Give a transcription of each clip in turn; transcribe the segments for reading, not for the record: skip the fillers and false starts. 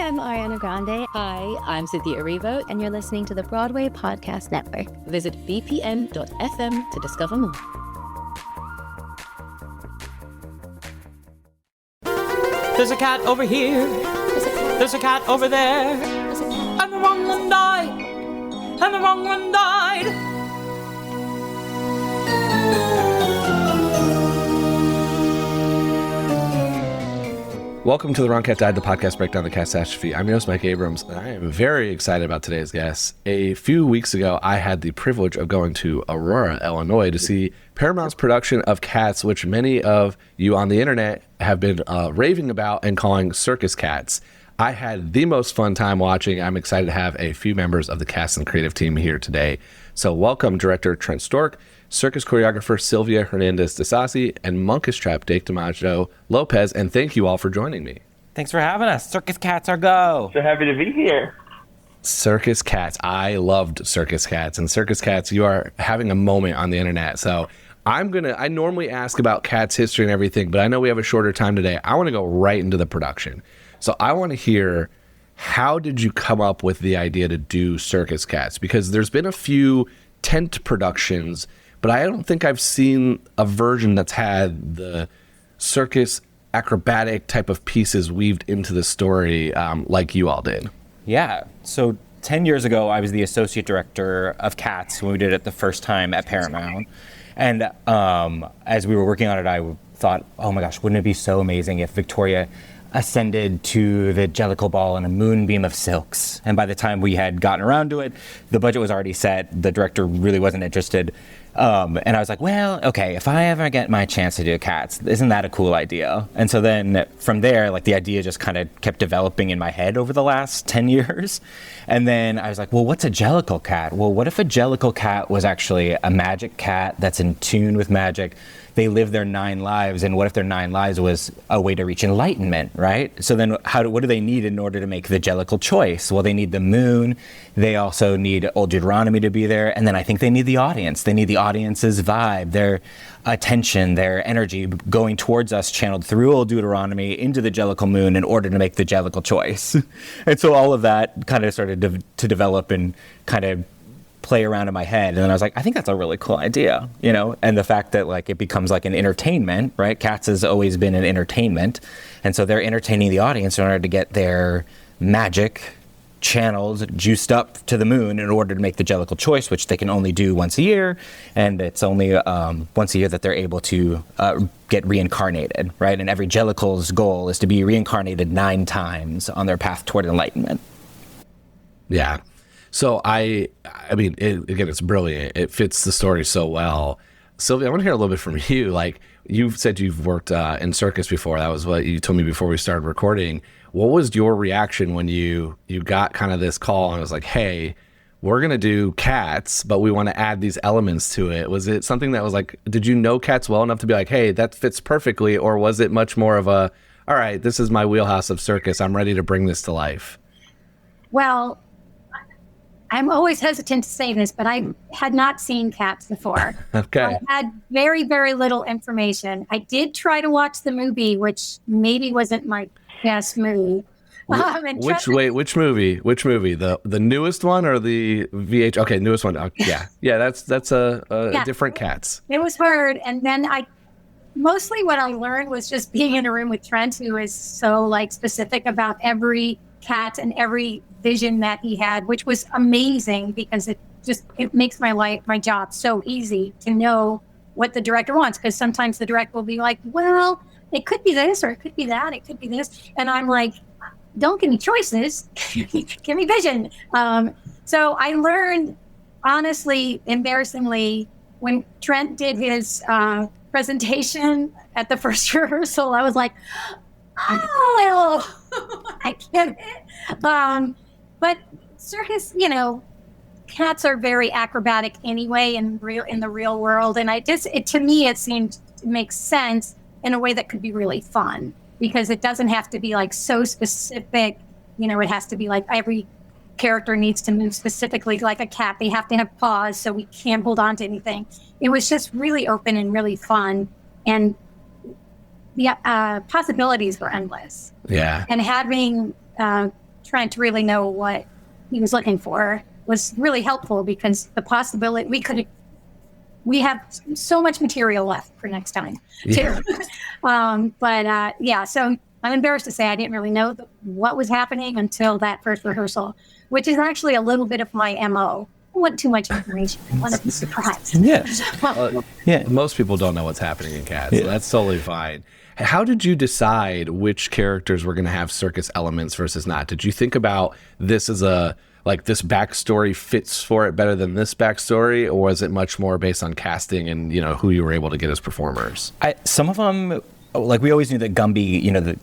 I'm Ariana Grande. Hi, I'm Cynthia Erivo. And you're listening to the Broadway Podcast Network. Visit bpn.fm to discover more. There's a cat over here. There's a cat over there. And the wrong one died. And the wrong one died. Welcome to The Wrong Cat Died, the podcast breakdown of the catastrophe. I'm your host, Mike Abrams, and I am very excited about today's guest. A few weeks ago, I had the privilege of going to Aurora, Illinois, to see Paramount's production of Cats, which many of you on the internet have been raving about and calling circus cats. I had the most fun time watching. I'm excited to have a few members of the cast and creative team here today. So welcome, director Trent Stork, circus choreographer Sylvia Hernandez-DiStasi, and Munkustrap Jake DiMaggio Lopez, and thank you all for joining me. Thanks for having us. Circus cats are go. So happy to be here. Circus cats. I loved circus cats, and circus cats, you are having a moment on the internet. So I normally ask about cats history and everything, but I know we have a shorter time today. I want to go right into the production. So I want to hear, how did you come up with the idea to do circus cats? Because there's been a few tent productions, but I don't think I've seen a version that's had the circus acrobatic type of pieces weaved into the story like you all did. Yeah. So 10 years ago, I was the associate director of Cats when we did it the first time at Paramount. And as we were working on it, I thought, oh my gosh, wouldn't it be so amazing if Victoria ascended to the Jellicle Ball in a moonbeam of silks. And by the time we had gotten around to it, the budget was already set. The director really wasn't interested. And I was like, well, okay, if I ever get my chance to do Cats, isn't that a cool idea? And so then from there, like the idea just kind of kept developing in my head over the last 10 years. And then I was like, well, what's a Jellicle cat? Well, what if a Jellicle cat was actually a magic cat that's in tune with magic? They live their 9 lives, and what if their 9 lives was a way to reach enlightenment, right? So then what do they need in order to make the Jellicle choice? Well, they need the moon. They also need Old Deuteronomy to be there. And then I think they need the audience. They need the audience's vibe, their attention, their energy going towards us, channeled through Old Deuteronomy into the Jellicle moon in order to make the Jellicle choice. And so all of that kind of started to develop and kind of play around in my head. And then I was like, I think that's a really cool idea, you know? And the fact that like it becomes like an entertainment, right? Cats has always been an entertainment. And so they're entertaining the audience in order to get their magic channels juiced up to the moon in order to make the Jellicle choice, which they can only do once a year. And it's only once a year that they're able to get reincarnated, right? And every Jellicle's goal is to be reincarnated 9 times on their path toward enlightenment. Yeah. So I mean, again, it's brilliant. It fits the story so well. Sylvia, I want to hear a little bit from you. Like, you've said you've worked in circus before. That was what you told me before we started recording. What was your reaction when you got kind of this call and it was like, hey, we're going to do Cats, but we want to add these elements to it? Was it something that was like, did you know Cats well enough to be like, hey, that fits perfectly? Or was it much more of a, all right, this is my wheelhouse of circus. I'm ready to bring this to life? Well, I'm always hesitant to say this, but I had not seen Cats before. Okay. I had very, very little information. I did try to watch the movie, which maybe wasn't my best movie. Which movie? Which movie? The newest one or the VH? Okay, newest one. Yeah. That's a different Cats. It was hard, and then mostly what I learned was just being in a room with Trent, who is so like specific about every cat and every vision that he had, which was amazing because it makes my job so easy to know what the director wants. Because sometimes the director will be like, well, it could be this, or it could be that, it could be this. And I'm like, don't give me choices, give me vision. So I learned, honestly, embarrassingly, when Trent did his presentation at the first rehearsal, I was like, oh, I get it. But circus, cats are very acrobatic anyway in the real world, and to me it seemed to make sense in a way that could be really fun, because it doesn't have to be like so specific. It has to be like every character needs to move specifically like a cat. They have to have paws, so we can't hold on to anything. It was just really open and really fun, and the possibilities were endless. Yeah. And having Trent to really know what he was looking for was really helpful, because the possibility we have so much material left for next time too. So I'm embarrassed to say I didn't really know what was happening until that first rehearsal, which is actually a little bit of my MO. I want too much information. I want to be surprised. Most people don't know what's happening in Cats, so that's totally fine. How did you decide which characters were going to have circus elements versus not? Did you think about this as this backstory fits for it better than this backstory, or was it much more based on casting and, who you were able to get as performers? Some of them, we always knew that Gumby,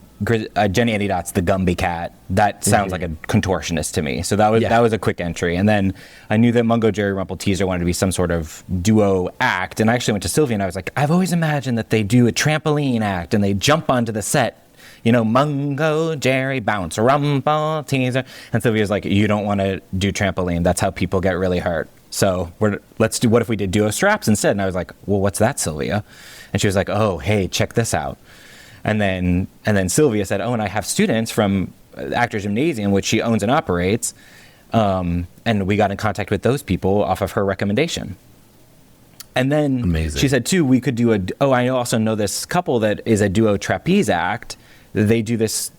Jenny Annie Dot's the Gumby cat. That sounds like a contortionist to me. So that was a quick entry. And then I knew that Mungo Jerry Rumple Teaser wanted to be some sort of duo act. And I actually went to Sylvia and I was like, I've always imagined that they do a trampoline act and they jump onto the set. Mungo, Jerry, bounce, rumple, teaser. And Sylvia's like, you don't want to do trampoline. That's how people get really hurt. So what if we did duo straps instead? And I was like, well, what's that, Sylvia? And she was like, oh, hey, check this out. And then Sylvia said, oh, and I have students from Actors Gymnasium, which she owns and operates. And we got in contact with those people off of her recommendation. And then she said, too, we could do I also know this couple that is a duo trapeze act. They do this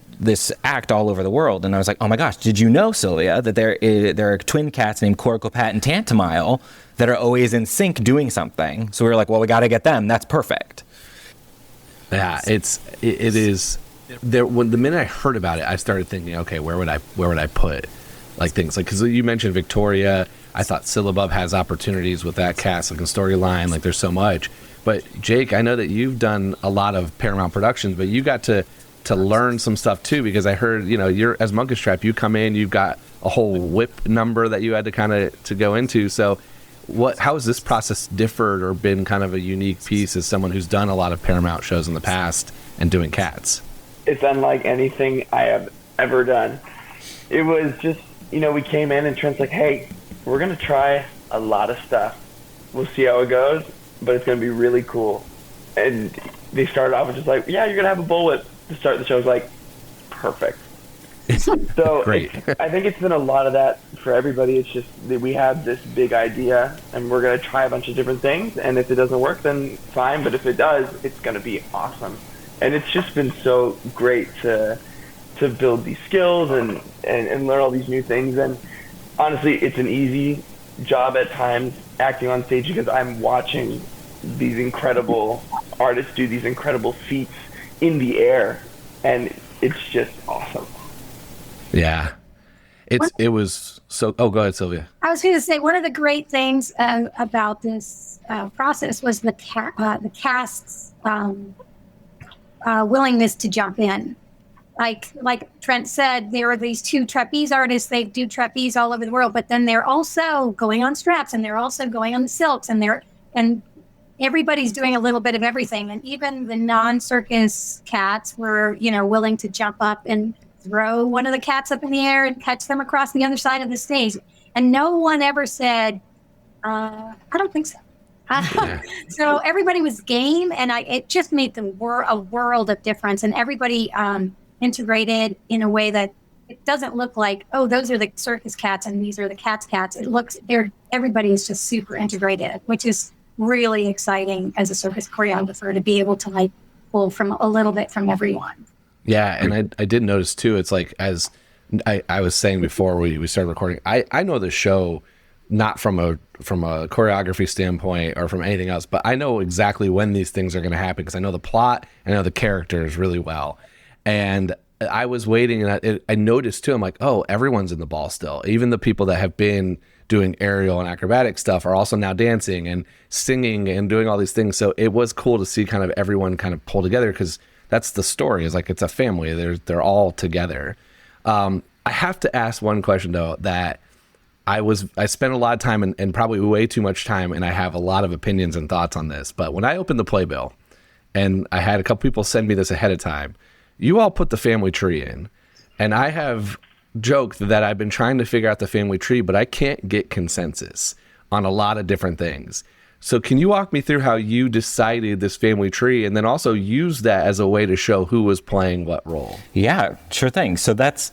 act all over the world. And I was like, oh my gosh, did you know, Sylvia, that there are twin cats named Coracle, Pat, and Tantamile that are always in sync doing something? So we were like, well, we got to get them. That's perfect. Yeah, it is. When the minute I heard about it, I started thinking, okay, where would I put things because you mentioned Victoria. I thought Syllabub has opportunities with that cast, and storyline. There's so much. But Jake, I know that you've done a lot of Paramount productions, but you got to learn some stuff too, because I heard, you're as Munkustrap, you come in, you've got a whole whip number that you had to go into. So how has this process differed or been kind of a unique piece as someone who's done a lot of Paramount shows in the past and doing Cats? It's unlike anything I have ever done. It was just, we came in and Trent's like, hey, we're going to try a lot of stuff. We'll see how it goes, but it's going to be really cool. And they started off with just like, yeah, you're going to have a bullet to start the show. I was like, perfect. So Great. I think it's been a lot of that for everybody. It's just that we have this big idea and we're going to try a bunch of different things. And if it doesn't work, then fine. But if it does, it's going to be awesome. And it's just been so great to build these skills and learn all these new things. And honestly, it's an easy job at times acting on stage, because I'm watching these incredible artists do these incredible feats in the air, and it's just awesome. Yeah, it was so. Oh, go ahead, Sylvia. I was going to say, one of the great things about this process was the cast's willingness to jump in. Like Trent said, there are these two trapeze artists. They do trapeze all over the world, but then they're also going on straps, and they're also going on the silks, and everybody's doing a little bit of everything. And even the non-circus cats were, willing to jump up and throw one of the cats up in the air and catch them across the other side of the stage. And no one ever said, I don't think so. So everybody was game, and it just made a world of difference. And everybody integrated in a way that it doesn't look like, oh, those are the circus cats and these are the cats. It looks, everybody is just super integrated, which is really exciting as a circus choreographer to be able to pull from a little bit from everyone. Yeah, and I did notice too, it's like, as I was saying before we started recording, I know the show not from a choreography standpoint or from anything else, but I know exactly when these things are going to happen, because I know the plot, I know the characters really well. And I was waiting, and I noticed too, I'm like, oh, everyone's in the ball still. Even the people that have been doing aerial and acrobatic stuff are also now dancing and singing and doing all these things. So it was cool to see kind of everyone kind of pull together, because that's the story, is it's a family. They're all together. I have to ask one question though, that I spent a lot of time and probably way too much time, and I have a lot of opinions and thoughts on this. But when I opened the playbill, and I had a couple people send me this ahead of time, you all put the family tree in, and I have joked that I've been trying to figure out the family tree, but I can't get consensus on a lot of different things. So can you walk me through how you decided this family tree, and then also use that as a way to show who was playing what role? Yeah, sure thing. So that's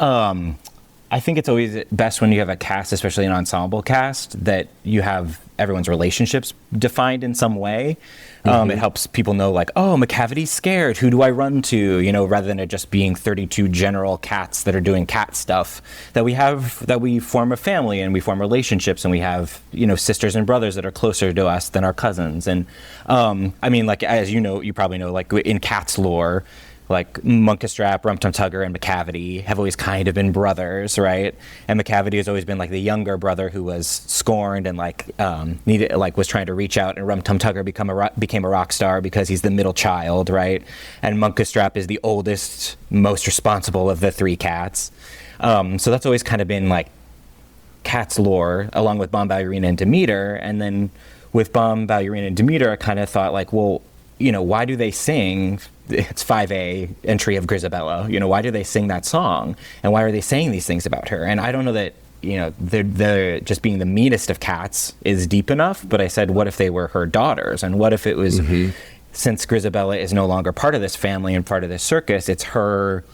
I think it's always best when you have a cast, especially an ensemble cast, that you have everyone's relationships defined in some way. It helps people know, like, oh, McCavity's scared. Who do I run to? You know, rather than it just being 32 general cats that are doing cat stuff. That we form a family and we form relationships, and we have, you know, sisters and brothers that are closer to us than our cousins. And I mean, like, as you know, you probably know, like in Cats lore, like Munkustrap, Rum Tum Tugger, and McCavity have always kind of been brothers, right? And McCavity has always been like the younger brother who was scorned and was trying to reach out. And Rum Tum Tugger became a rock star because he's the middle child, right? And Munkustrap is the oldest, most responsible of the three cats. So that's always kind of been like Cats lore, along with Bomb Ballerina and Demeter. And then with Bomb Ballerina and Demeter, I kind of thought, like, well, you know, why do they sing? It's 5A entry of Grisabella. You know, why do they sing that song? And why are they saying these things about her? And I don't know that, you know, they're just being the meanest of cats is deep enough. But I said, what if they were her daughters? And what if it was, since Grisabella is no longer part of this family and part of this circus, it's her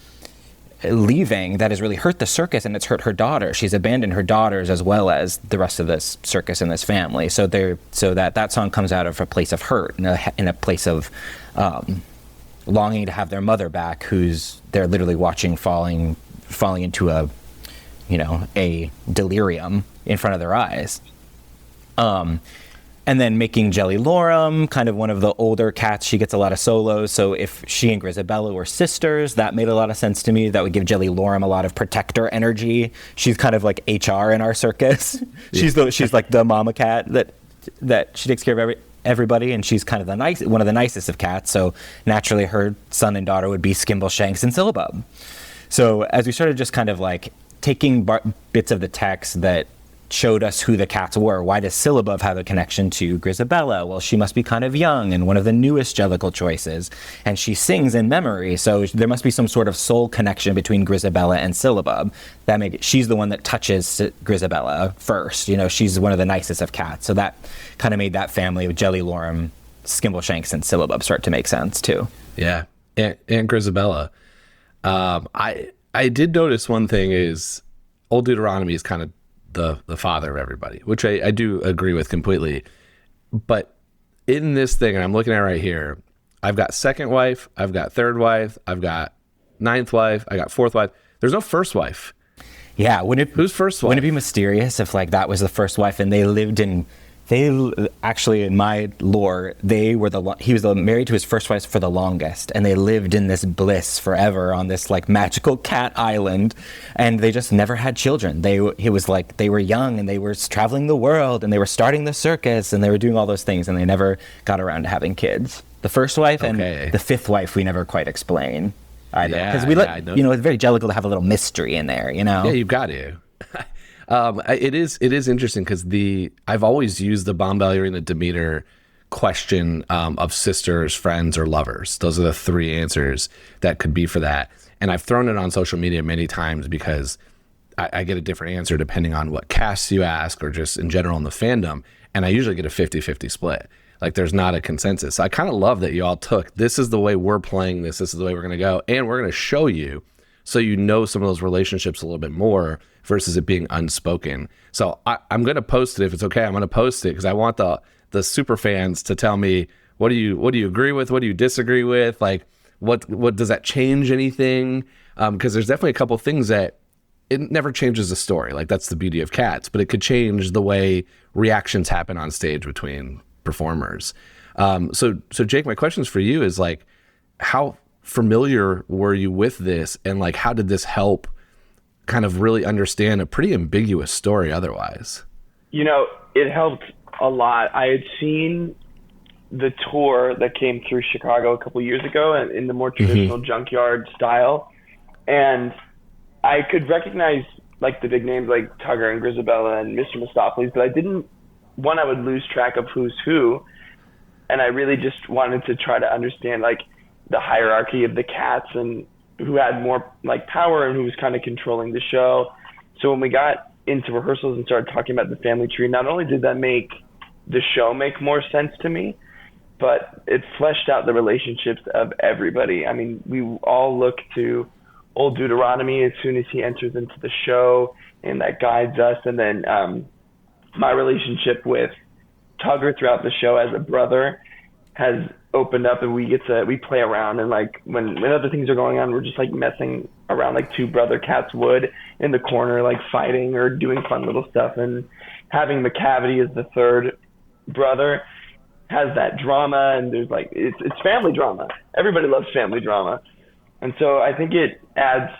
leaving that has really hurt the circus, and it's hurt her daughter. She's abandoned her daughters as well as the rest of this circus and this family. So that song comes out of a place of hurt, in a place of longing to have their mother back, who's they're literally watching falling into a delirium in front of their eyes. And then making Jelly Lorum kind of one of the older cats. She gets a lot of solos. So if she and Grisabella were sisters, that made a lot of sense to me. That would give Jelly Lorum a lot of protector energy. She's kind of like HR in our circus. Yeah. She's like the mama cat that she takes care of everybody, and she's kind of one of the nicest of cats. So naturally, her son and daughter would be Skimble, Shanks, and Syllabub. So as we started just kind of like taking bits of the text that showed us who the cats were. Why does Syllabub have a connection to Grisabella? Well, she must be kind of young and one of the newest Jellicle choices, and she sings in memory, so there must be some sort of soul connection between Grisabella and Syllabub. She's the one that touches Grisabella first. You know, she's one of the nicest of cats, so that kind of made that family of Jelly Lorum, Skimble, Shanks, and Syllabub start to make sense too. Yeah, and Grisabella. I did notice one thing is Old Deuteronomy is kind of the father of everybody, which I do agree with completely. But in this thing, and I'm looking at it right here, I've got second wife, I've got third wife, I've got ninth wife, I got fourth wife. There's no first wife. Yeah. Who's first wife? Wouldn't it be mysterious if like that was the first wife and actually in my lore, he was married to his first wife for the longest, and they lived in this bliss forever on this like magical cat island, and they just never had children. They were young, and they were traveling the world, and they were starting the circus, and they were doing all those things, and they never got around to having kids. The first wife and the fifth wife we never quite explain either, because it's very Jellicle to have a little mystery in there, you know. Yeah, you've got to. It is interesting because I've always used the Bomb Ballerina Demeter question of sisters, friends, or lovers. Those are the three answers that could be for that. And I've thrown it on social media many times because I get a different answer depending on what casts you ask or just in general in the fandom. And I usually get a 50-50 split. Like there's not a consensus. So I kind of love that you all took, this is the way we're playing this is the way we're going to go. And we're going to show you so you know some of those relationships a little bit more versus it being unspoken. So I'm going to post it if it's okay. I'm going to post it because I want the super fans to tell me what do you agree with, what do you disagree with, like what does that change anything? Because there's definitely a couple things that it never changes the story. Like that's the beauty of cats, but it could change the way reactions happen on stage between performers. So Jake, my questions for you is like, how familiar were you with this, and like how did this help kind of really understand a pretty ambiguous story otherwise? You know, it helped a lot. I had seen the tour that came through Chicago a couple years ago and in the more traditional junkyard style, and I could recognize like the big names like Tugger and Grisabella and Mr. Mistopheles, but I would lose track of who's who, and I really just wanted to try to understand like the hierarchy of the cats and who had more like power and who was kind of controlling the show. So when we got into rehearsals and started talking about the family tree, not only did that make the show make more sense to me, but it fleshed out the relationships of everybody. I mean, we all look to old Deuteronomy as soon as he enters into the show, and that guides us. And then my relationship with Tugger throughout the show as a brother has opened up, and we play around, and like when other things are going on, we're just like messing around like two brother cats would in the corner, like fighting or doing fun little stuff. And having McCavity as the third brother has that drama, and there's like it's family drama. Everybody loves family drama, and so I think it adds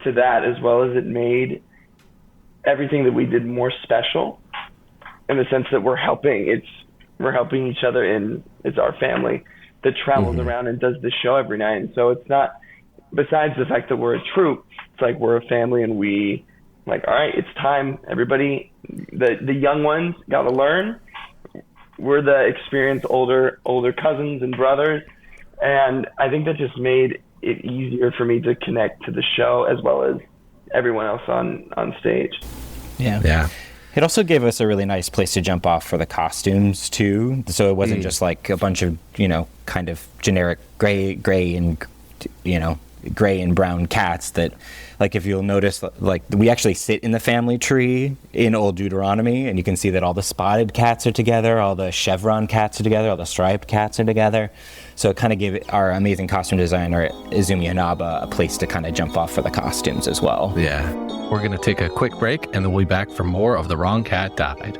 to that, as well as it made everything that we did more special, in the sense that we're helping each other, and it's our family that travels around and does the show every night. And so it's not, besides the fact that we're a troupe, it's like we're a family, and we like, all right, it's time. Everybody, the young ones got to learn. We're the experienced older cousins and brothers. And I think that just made it easier for me to connect to the show as well as everyone else on stage. Yeah. It also gave us a really nice place to jump off for the costumes too. So it wasn't just like a bunch of, kind of generic gray and brown cats that, like, if you'll notice, like, we actually sit in the family tree in Old Deuteronomy, and you can see that all the spotted cats are together, all the chevron cats are together, all the striped cats are together. So it kind of gave our amazing costume designer, Izumi Inaba, a place to kind of jump off for the costumes as well. Yeah. We're going to take a quick break, and then we'll be back for more of The Wrong Cat Died.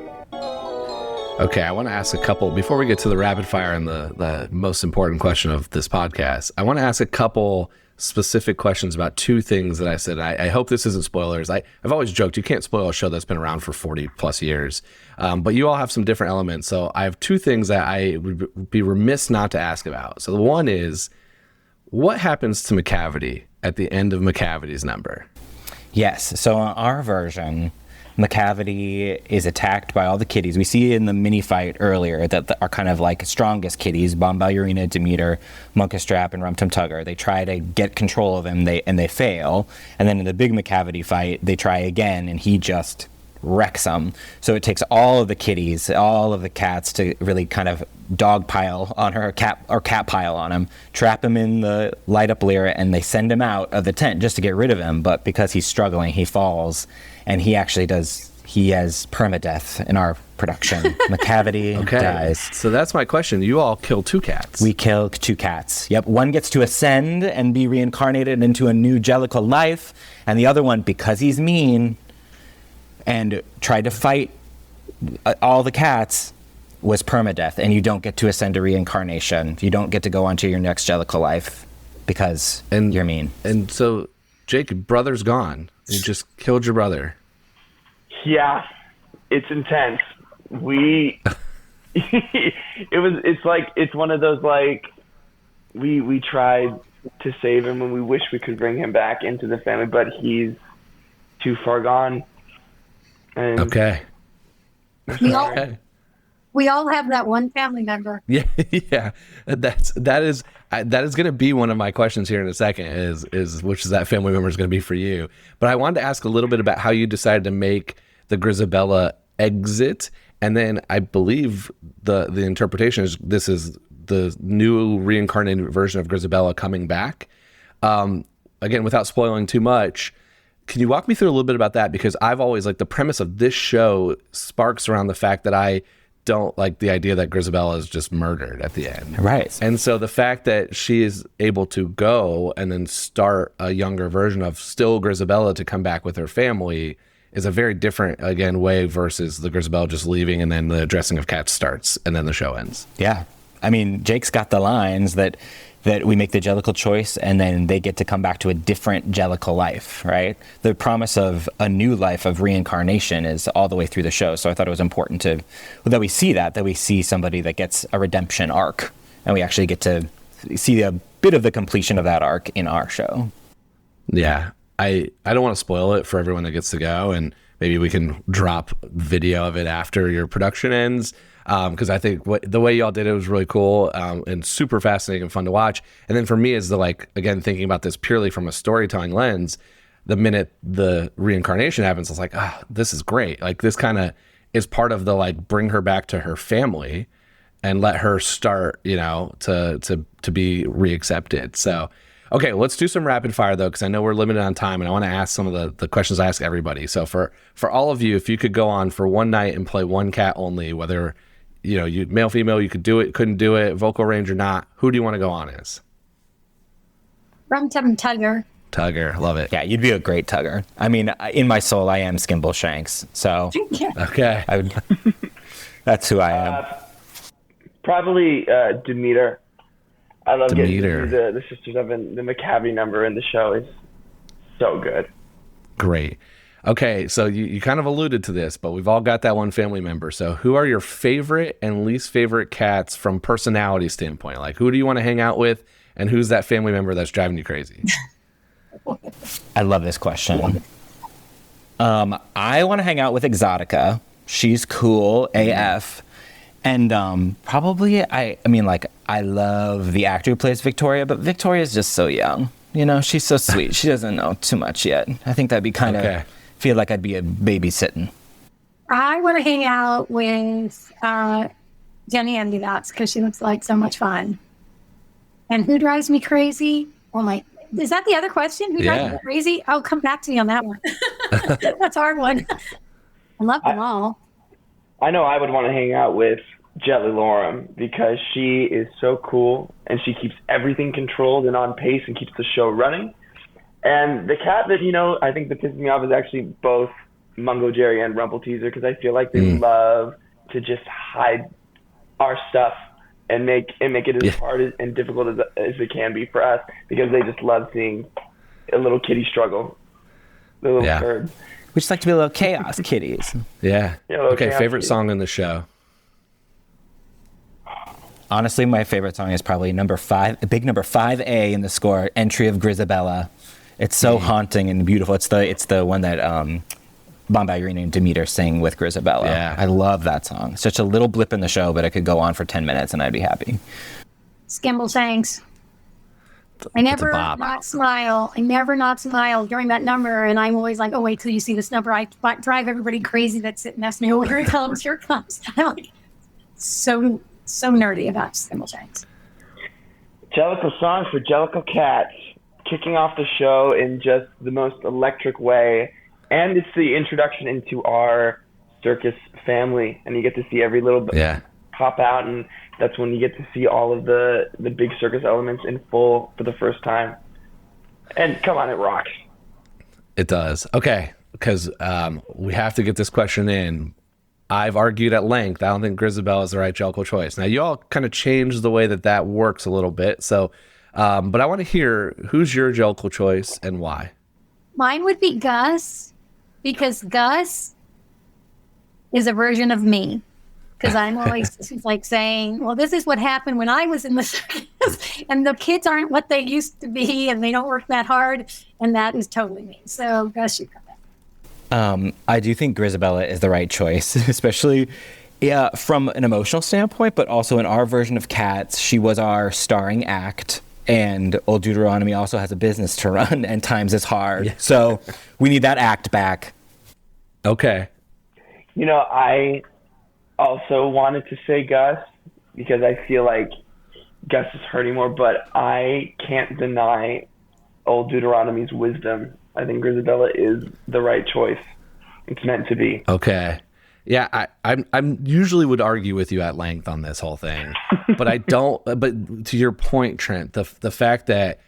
Okay, I want to ask a couple, before we get to the rapid fire and the most important question of this podcast, I want to ask a couple specific questions about two things that I said. I hope this isn't spoilers. I've always joked you can't spoil a show that's been around for 40 plus years, but you all have some different elements. So I have two things that I would be remiss not to ask about. So the one is, what happens to McCavity at the end of McCavity's number? Yes. So in our version, McCavity is attacked by all the kitties. We see in the mini fight earlier that are kind of like strongest kitties, Bombalurina, Demeter, Munkustrap, and Rum Tum Tugger. They try to get control of him, and they fail. And then in the big McCavity fight, they try again, and he just wrecks them. So it takes all of the kitties, all of the cats, to really kind of dog pile on her, cat pile on him, trap him in the light up lyra, and they send him out of the tent just to get rid of him. But because he's struggling, he falls, and he has permadeath in our production. McCavity dies. So that's my question. You all kill two cats. We kill two cats. Yep. One gets to ascend and be reincarnated into a new Jellicle life, and the other one, because he's mean and tried to fight all the cats, was permadeath, and you don't get to ascend to reincarnation. You don't get to go on to your next Jellicle life because you're mean. And so, Jake, brother's gone. You just killed your brother. Yeah, it's intense. It's one of those, like, we tried to save him, and we wish we could bring him back into the family, but he's too far gone. And okay. We all have that one family member. Yeah. That is going to be one of my questions here in a second. Is which is that family member is going to be for you? But I wanted to ask a little bit about how you decided to make the Grisabella exit, and then I believe the interpretation is this is the new reincarnated version of Grisabella coming back. Again, without spoiling too much, can you walk me through a little bit about that? Because I've always, like, the premise of this show sparks around the fact that I don't like the idea that Grisabella is just murdered at the end. Right. And so the fact that she is able to go and then start a younger version of still Grisabella to come back with her family is a very different, again, way versus the Grisabella just leaving and then the dressing of cats starts and then the show ends. Yeah. I mean, Jake's got the lines that we make the Jellicle choice, and then they get to come back to a different Jellicle life, right? The promise of a new life of reincarnation is all the way through the show. So I thought it was important that we see somebody that gets a redemption arc, and we actually get to see a bit of the completion of that arc in our show. Yeah. I don't want to spoil it for everyone that gets to go, and maybe we can drop video of it after your production ends. Because I think the way y'all did it was really cool and super fascinating and fun to watch. And then for me, is again, thinking about this purely from a storytelling lens, the minute the reincarnation happens, I was like, this is great. Like, this kind of is part of the, like, bring her back to her family and let her start, to be reaccepted. So, Okay, let's do some rapid fire though, because I know we're limited on time, and I want to ask some of the questions I ask everybody. So for all of you, if you could go on for one night and play one cat only, whether you male, female, you could do it, couldn't do it, vocal range or not, who do you want to go on as? Rum Tum Tugger. Tugger, love it. Yeah, you'd be a great Tugger. I mean, in my soul, I am Skimble Shanks. So Okay, I would. That's who I am. Probably Demeter. I love Demeter. getting the Sisters of the Maccabi number in the show is so good. great. Okay, so you kind of alluded to this, but we've all got that one family member. So who are your favorite and least favorite cats from personality standpoint? Like, who do you want to hang out with, and who's that family member that's driving you crazy? I love this question. I want to hang out with Exotica. She's cool AF. And probably, I love the actor who plays Victoria, but Victoria's just so young. She's so sweet. She doesn't know too much yet. I think that'd be kind of, feel like I'd be a babysitting. I want to hang out with Jenny Ambulance because she looks like so much fun. And who drives me crazy? Is that the other question? Who drives me crazy? I'll come back to you on that one. That's a hard one. I love them all. I know I would want to hang out with Jelly Lorem because she is so cool and she keeps everything controlled and on pace and keeps the show running. And the cat that, I think that pisses me off is actually both Mungo Jerry and Rumpleteazer because I feel like they love to just hide our stuff and make it as hard and difficult as it can be for us because they just love seeing a little kitty struggle, the little bird. We just like to be little chaos kitties. Yeah. Okay, favorite song in the show? Honestly, my favorite song is probably number 5, the big number 5A in the score, Entry of Grisabella. It's so haunting and beautiful. It's the one that Bombay Irene and Demeter sing with Grisabella. Yeah. I love that song. It's such a little blip in the show, but it could go on for 10 minutes and I'd be happy. Skimble Shanks. I never not smile during that number, and I'm always like, oh, wait till you see this number. I drive everybody crazy that's sitting next to me. Oh, here it comes. I'm like, so nerdy about Skimble Shanks. Jellicle song for Jellicle Cats, kicking off the show in just the most electric way, and it's the introduction into our circus family, and you get to see every little bit pop out, and that's when you get to see all of the big circus elements in full for the first time. And come on, it rocks. It does. Okay, because we have to get this question in. I've argued at length. I don't think Grisabella is the right Jellicle choice. Now, you all kind of changed the way that works a little bit. So, but I want to hear, who's your Jellicle choice and why? Mine would be Gus, because Gus is a version of me. Because I'm always like saying, well, this is what happened when I was in the circus, and the kids aren't what they used to be, and they don't work that hard, and that is totally me. So Gus should come back. I do think Grisabella is the right choice, especially from an emotional standpoint, but also in our version of Cats, she was our starring act, and Old Deuteronomy also has a business to run, and times is hard. Yeah. So we need that act back. Okay. I also wanted to say Gus because I feel like Gus is hurting more, but I can't deny Old Deuteronomy's wisdom. I think Grisabella is the right choice. It's meant to be. Okay. Yeah, I'm usually would argue with you at length on this whole thing, but I don't. But to your point, Trent, the fact that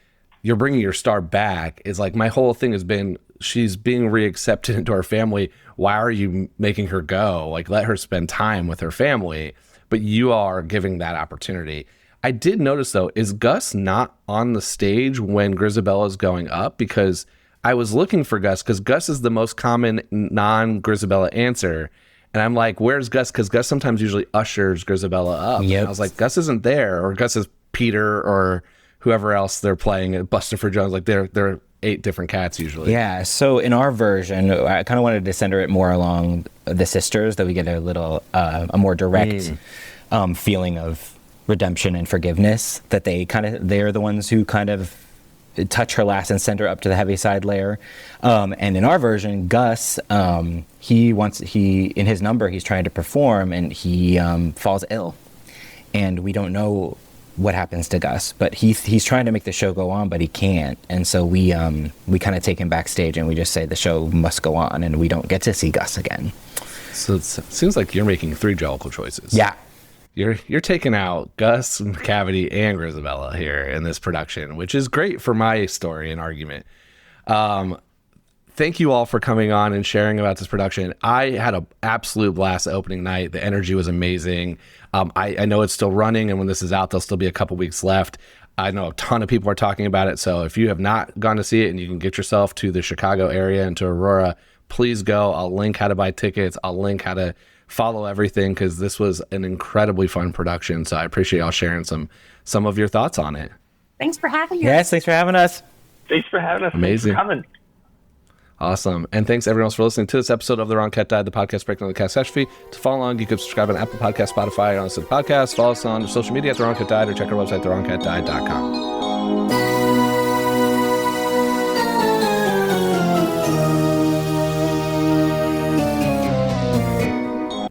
you're bringing your star back is like, my whole thing has been, she's being reaccepted into our family. Why are you making her go? Like, let her spend time with her family. But you are giving that opportunity. I did notice, though, is Gus not on the stage when Grisabella is going up? Because I was looking for Gus, because Gus is the most common non-Grisabella answer. And I'm like, where's Gus? Because Gus sometimes usually ushers Grisabella up. Yep. And I was like, Gus isn't there. Or Gus is Peter or whoever else they're playing at Buster Jones. Like, they're 8 different cats usually. Yeah, so in our version, I kind of wanted to center it more along the sisters, that we get a little, a more direct feeling of redemption and forgiveness, that they're the ones who kind of touch her last and send her up to the Heaviside layer. And in our version, Gus, in his number, he's trying to perform, and he falls ill. And we don't know what happens to Gus. But he's trying to make the show go on, but he can't. And so we kind of take him backstage and we just say the show must go on, and we don't get to see Gus again. So it seems like you're making 3 Jellicle choices. Yeah. You're taking out Gus, Cavity, and Grisabella here in this production, which is great for my story and argument. Thank you all for coming on and sharing about this production. I had an absolute blast opening night. The energy was amazing. I know it's still running, and when this is out, there'll still be a couple weeks left. I know a ton of people are talking about it, so if you have not gone to see it and you can get yourself to the Chicago area and to Aurora, please go. I'll link how to buy tickets. I'll link how to follow everything, because this was an incredibly fun production. So I appreciate y'all sharing some of your thoughts on it. Thanks for having us. Yes, thanks for having us. Thanks for having us. Amazing. Thanks for coming. Awesome. And thanks everyone else for listening to this episode of The Wrong Cat Died, the podcast breakdown of the Cat Sash Fee. To follow along, you can subscribe on Apple Podcasts, Spotify, or on the podcast. Follow us on social media at The Wrong Cat Died, or check our website, thewrongcatdied.com.